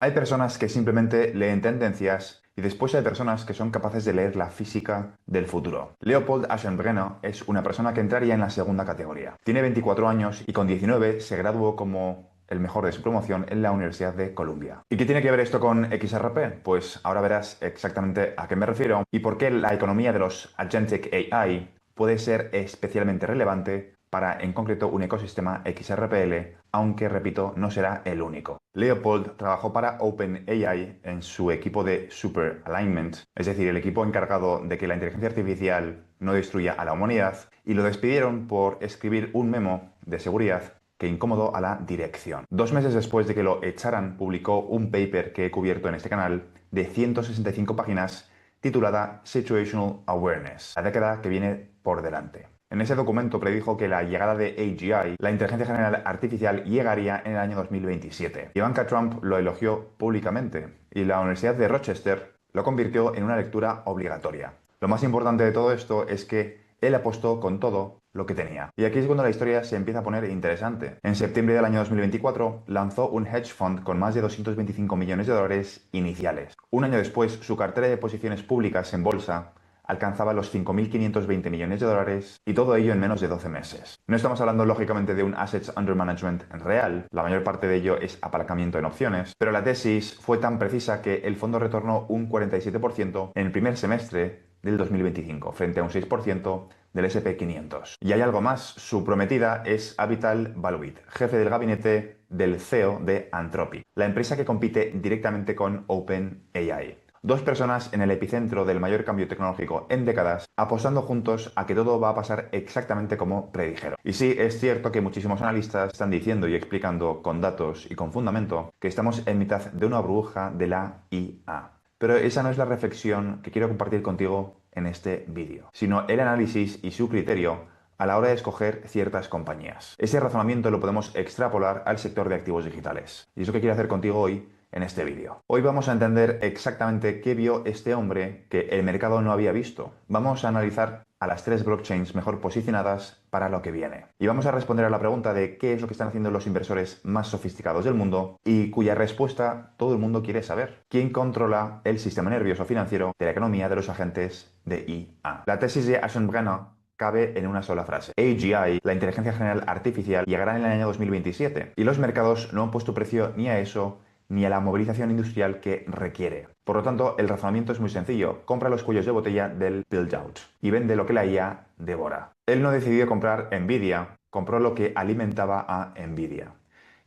Hay personas que simplemente leen tendencias y después hay personas que son capaces de leer la física del futuro. Leopold Aschenbrenner es una persona que entraría en la segunda categoría. Tiene 24 años y con 19 se graduó como el mejor de su promoción en la Universidad de Columbia. ¿Y qué tiene que ver esto con XRP? Pues ahora verás exactamente a qué me refiero y por qué la economía de los Agentic AI puede ser especialmente relevante para, en concreto, un ecosistema XRPL, aunque, repito, no será el único. Leopold trabajó para OpenAI en su equipo de Super Alignment, es decir, el equipo encargado de que la inteligencia artificial no destruya a la humanidad, y lo despidieron por escribir un memo de seguridad que incomodó a la dirección. 2 meses después de que lo echaran, publicó un paper que he cubierto en este canal de 165 páginas titulada Situational Awareness, la década que viene por delante. En ese documento predijo que la llegada de AGI, la inteligencia general artificial, llegaría en el año 2027. Ivanka Trump lo elogió públicamente y la Universidad de Rochester lo convirtió en una lectura obligatoria. Lo más importante de todo esto es que él apostó con todo lo que tenía. Y aquí es cuando la historia se empieza a poner interesante. En septiembre del año 2024 lanzó un hedge fund con más de 225 millones de dólares iniciales. Un año después, su cartera de posiciones públicas en bolsa alcanzaba los 5.520 millones de dólares y todo ello en menos de 12 meses. No estamos hablando lógicamente de un assets under management real, la mayor parte de ello es apalancamiento en opciones, pero la tesis fue tan precisa que el fondo retornó un 47% en el primer semestre del 2025, frente a un 6% del S&P 500. Y hay algo más, su prometida es Avital Balwit, jefe del gabinete del CEO de Anthropic, la empresa que compite directamente con OpenAI. Dos personas en el epicentro del mayor cambio tecnológico en décadas, apostando juntos a que todo va a pasar exactamente como predijeron. Y sí, es cierto que muchísimos analistas están diciendo y explicando con datos y con fundamento que estamos en mitad de una burbuja de la IA. Pero esa no es la reflexión que quiero compartir contigo en este vídeo, sino el análisis y su criterio a la hora de escoger ciertas compañías. Ese razonamiento lo podemos extrapolar al sector de activos digitales. Y es lo que quiero hacer contigo hoy en este vídeo. Hoy vamos a entender exactamente qué vio este hombre que el mercado no había visto. Vamos a analizar a las 3 blockchains mejor posicionadas para lo que viene. Y vamos a responder a la pregunta de qué es lo que están haciendo los inversores más sofisticados del mundo y cuya respuesta todo el mundo quiere saber. ¿Quién controla el sistema nervioso financiero de la economía de los agentes de IA? La tesis de Aschenbrenner cabe en una sola frase. AGI, la inteligencia general artificial, llegará en el año 2027 y los mercados no han puesto precio ni a eso ni a la movilización industrial que requiere. Por lo tanto, el razonamiento es muy sencillo. Compra los cuellos de botella del build-out y vende lo que la IA devora. Él no decidió comprar Nvidia, compró lo que alimentaba a Nvidia.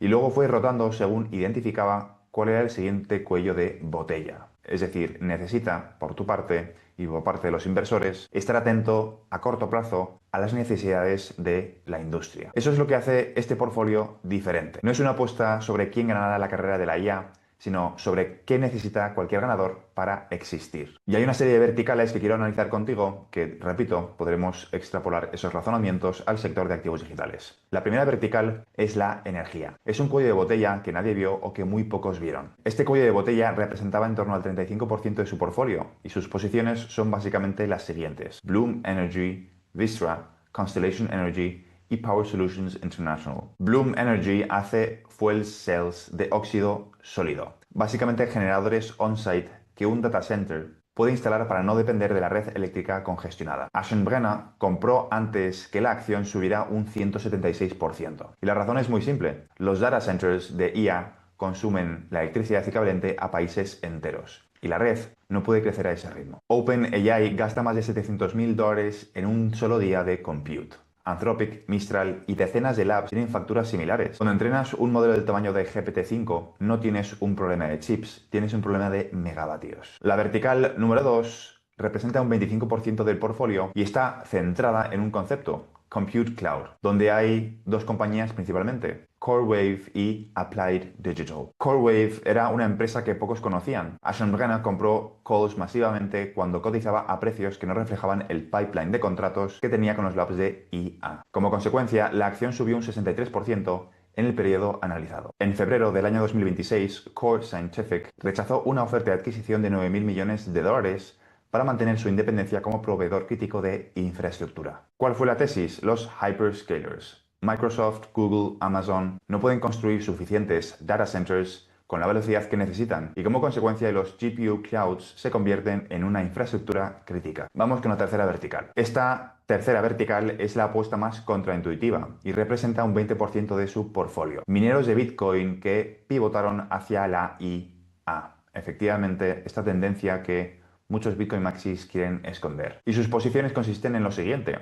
Y luego fue rotando según identificaba cuál era el siguiente cuello de botella. Es decir, necesita, por tu parte y por parte de los inversores, estar atento a corto plazo a las necesidades de la industria. Eso es lo que hace este portfolio diferente. No es una apuesta sobre quién ganará la carrera de la IA, sino sobre qué necesita cualquier ganador para existir. Y hay una serie de verticales que quiero analizar contigo que, repito, podremos extrapolar esos razonamientos al sector de activos digitales. La primera vertical es la energía. Es un cuello de botella que nadie vio o que muy pocos vieron. Este cuello de botella representaba en torno al 35% de su portfolio y sus posiciones son básicamente las siguientes: Bloom Energy, Vistra, Constellation Energy y Power Solutions International. Bloom Energy hace fuel cells de óxido sólido, básicamente generadores on-site que un data center puede instalar para no depender de la red eléctrica congestionada. Aschenbrenner compró antes que la acción subiera un 176%. Y la razón es muy simple. Los data centers de IA consumen la electricidad equivalente a países enteros. Y la red no puede crecer a ese ritmo. OpenAI gasta más de $700.000 en un solo día de compute. Anthropic, Mistral y decenas de labs tienen facturas similares. Cuando entrenas un modelo del tamaño de GPT-5, no tienes un problema de chips, tienes un problema de megavatios. La vertical número 2 representa un 25% del portfolio y está centrada en un concepto: Compute Cloud, donde hay dos compañías principalmente: CoreWave y Applied Digital. CoreWave era una empresa que pocos conocían. Aschenbrenner compró calls masivamente cuando cotizaba a precios que no reflejaban el pipeline de contratos que tenía con los labs de IA. Como consecuencia, la acción subió un 63% en el periodo analizado. En febrero del año 2026, Core Scientific rechazó una oferta de adquisición de 9.000 millones de dólares para mantener su independencia como proveedor crítico de infraestructura. ¿Cuál fue la tesis? Los hyperscalers. Microsoft, Google, Amazon no pueden construir suficientes data centers con la velocidad que necesitan y como consecuencia los GPU clouds se convierten en una infraestructura crítica. Vamos con la tercera vertical. Esta tercera vertical es la apuesta más contraintuitiva y representa un 20% de su portfolio. Mineros de Bitcoin que pivotaron hacia la IA. Efectivamente, esta tendencia que muchos Bitcoin Maxis quieren esconder. Y sus posiciones consisten en lo siguiente: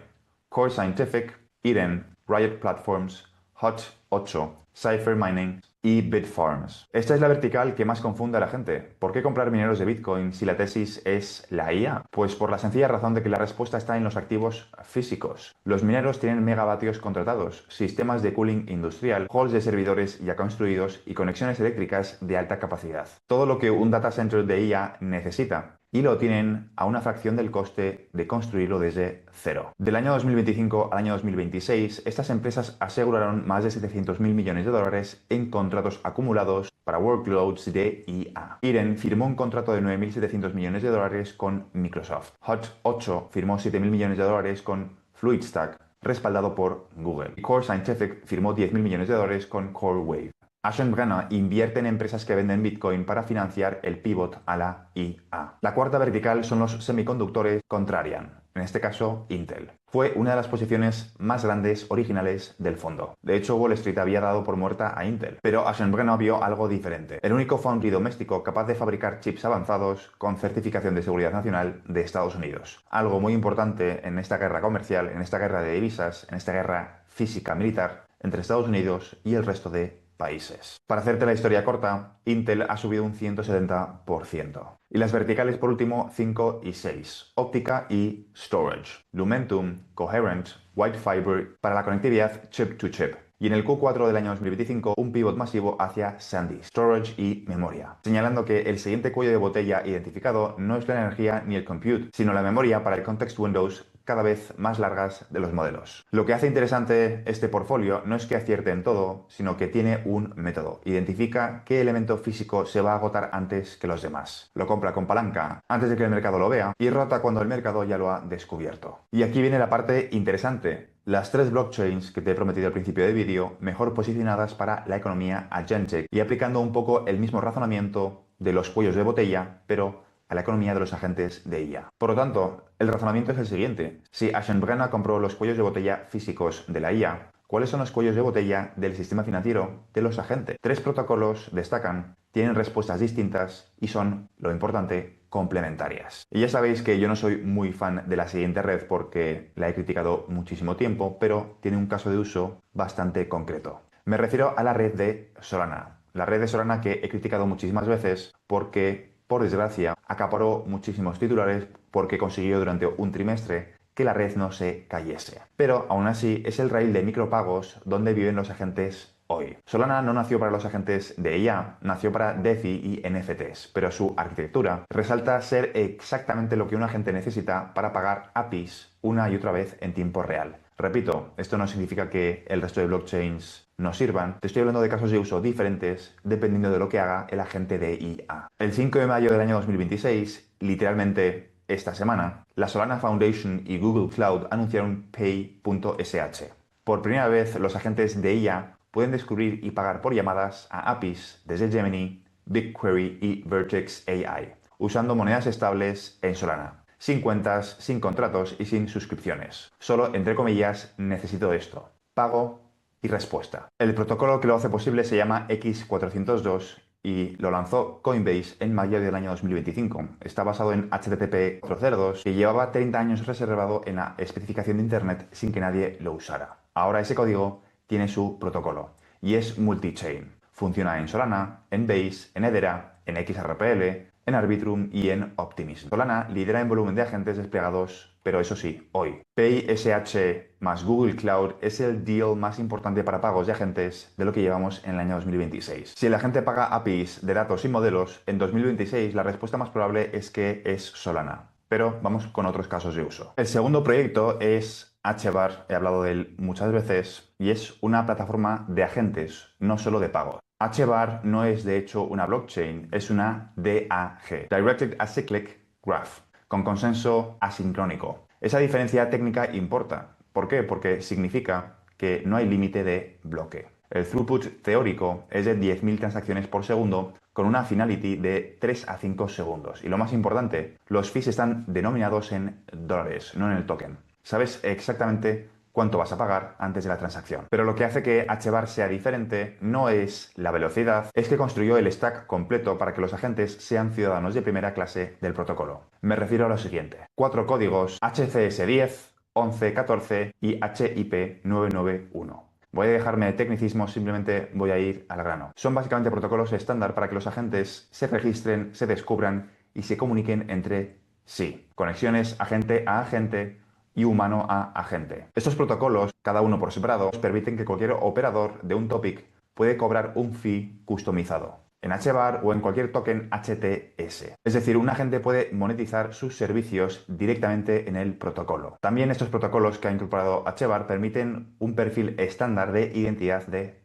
Core Scientific, Eden, Riot Platforms, Hut8, Cypher Mining y Bitfarms. Esta es la vertical que más confunde a la gente. ¿Por qué comprar mineros de Bitcoin si la tesis es la IA? Pues por la sencilla razón de que la respuesta está en los activos físicos. Los mineros tienen megavatios contratados, sistemas de cooling industrial, halls de servidores ya construidos y conexiones eléctricas de alta capacidad. Todo lo que un data center de IA necesita. Y lo tienen a una fracción del coste de construirlo desde cero. Del año 2025 al año 2026, estas empresas aseguraron más de 700.000 millones de dólares en contratos acumulados para workloads de IA. Eden firmó un contrato de 9.700 millones de dólares con Microsoft. Hut8 firmó 7.000 millones de dólares con Fluidstack, respaldado por Google. Y Core Scientific firmó 10.000 millones de dólares con CoreWave. Ashton invierte en empresas que venden Bitcoin para financiar el pivot a la IA. La cuarta vertical son los semiconductores contrarian, en este caso Intel. Fue una de las posiciones más grandes originales del fondo. De hecho, Wall Street había dado por muerta a Intel, pero Ashton vio algo diferente. El único foundry doméstico capaz de fabricar chips avanzados con certificación de seguridad nacional de Estados Unidos. Algo muy importante en esta guerra comercial, en esta guerra de divisas, en esta guerra física militar entre Estados Unidos y el resto de países. Para hacerte la historia corta, Intel ha subido un 170%. Y las verticales por último 5 y 6, óptica y storage, Lumentum, Coherent, White Fiber para la conectividad chip to chip. Y en el Q4 del año 2025, un pivot masivo hacia SanDisk, storage y memoria, señalando que el siguiente cuello de botella identificado no es la energía ni el compute, sino la memoria para el context windows cada vez más largas de los modelos. Lo que hace interesante este portfolio no es que acierte en todo, sino que tiene un método. Identifica qué elemento físico se va a agotar antes que los demás. Lo compra con palanca antes de que el mercado lo vea y rota cuando el mercado ya lo ha descubierto. Y aquí viene la parte interesante. Las 3 blockchains que te he prometido al principio del vídeo, mejor posicionadas para la economía agentic y aplicando un poco el mismo razonamiento de los cuellos de botella, pero a la economía de los agentes de IA. Por lo tanto, el razonamiento es el siguiente. Si Ashton compró los cuellos de botella físicos de la IA, ¿cuáles son los cuellos de botella del sistema financiero de los agentes? 3 protocolos destacan, tienen respuestas distintas y son, lo importante, complementarias. Y ya sabéis que yo no soy muy fan de la siguiente red porque la he criticado muchísimo tiempo, pero tiene un caso de uso bastante concreto. Me refiero a la red de Solana. La red de Solana que he criticado muchísimas veces porque, por desgracia, acaparó muchísimos titulares porque consiguió durante un trimestre que la red no se cayese. Pero aún así es el rail de micropagos donde viven los agentes hoy. Solana no nació para los agentes de IA, nació para DeFi y NFTs, pero su arquitectura resalta ser exactamente lo que un agente necesita para pagar APIs una y otra vez en tiempo real. Repito, esto no significa que el resto de blockchains no sirvan. Te estoy hablando de casos de uso diferentes dependiendo de lo que haga el agente de IA. El 5 de mayo del año 2026, literalmente esta semana, la Solana Foundation y Google Cloud anunciaron Pay.sh. Por primera vez, los agentes de IA pueden descubrir y pagar por llamadas a APIs desde Gemini, BigQuery y Vertex AI, usando monedas estables en Solana. Sin cuentas, sin contratos y sin suscripciones. Solo, entre comillas, necesito esto. Pago y respuesta. El protocolo que lo hace posible se llama X402 y lo lanzó Coinbase en mayo del año 2025. Está basado en HTTP 402 que llevaba 30 años reservado en la especificación de Internet sin que nadie lo usara. Ahora ese código tiene su protocolo y es multi-chain. Funciona en Solana, en Base, en Hedera, en XRPL, en Arbitrum y en Optimism. Solana lidera en volumen de agentes desplegados, pero eso sí, hoy. PaySH más Google Cloud es el deal más importante para pagos de agentes de lo que llevamos en el año 2026. Si el agente paga APIs de datos y modelos, en 2026 la respuesta más probable es que es Solana. Pero vamos con otros casos de uso. El segundo proyecto es HBAR, he hablado de él muchas veces, y es una plataforma de agentes, no solo de pago. HBAR no es de hecho una blockchain, es una DAG, Directed Acyclic Graph, con consenso asincrónico. Esa diferencia técnica importa. ¿Por qué? Porque significa que no hay límite de bloque. El throughput teórico es de 10.000 transacciones por segundo con una finality de 3 a 5 segundos. Y lo más importante, los fees están denominados en dólares, no en el token. Sabes exactamente cuánto vas a pagar antes de la transacción. Pero lo que hace que HBAR sea diferente no es la velocidad, es que construyó el stack completo para que los agentes sean ciudadanos de primera clase del protocolo. Me refiero a lo siguiente: 4 códigos HCS10, 11, 14 y HIP 991. Voy a dejarme de tecnicismos, simplemente voy a ir al grano. Son básicamente protocolos estándar para que los agentes se registren, se descubran y se comuniquen entre sí. Conexiones agente a agente y humano a agente. Estos protocolos, cada uno por separado, permiten que cualquier operador de un topic puede cobrar un fee customizado en HBAR o en cualquier token HTS. Es decir, un agente puede monetizar sus servicios directamente en el protocolo. También estos protocolos que ha incorporado HBAR permiten un perfil estándar de identidad de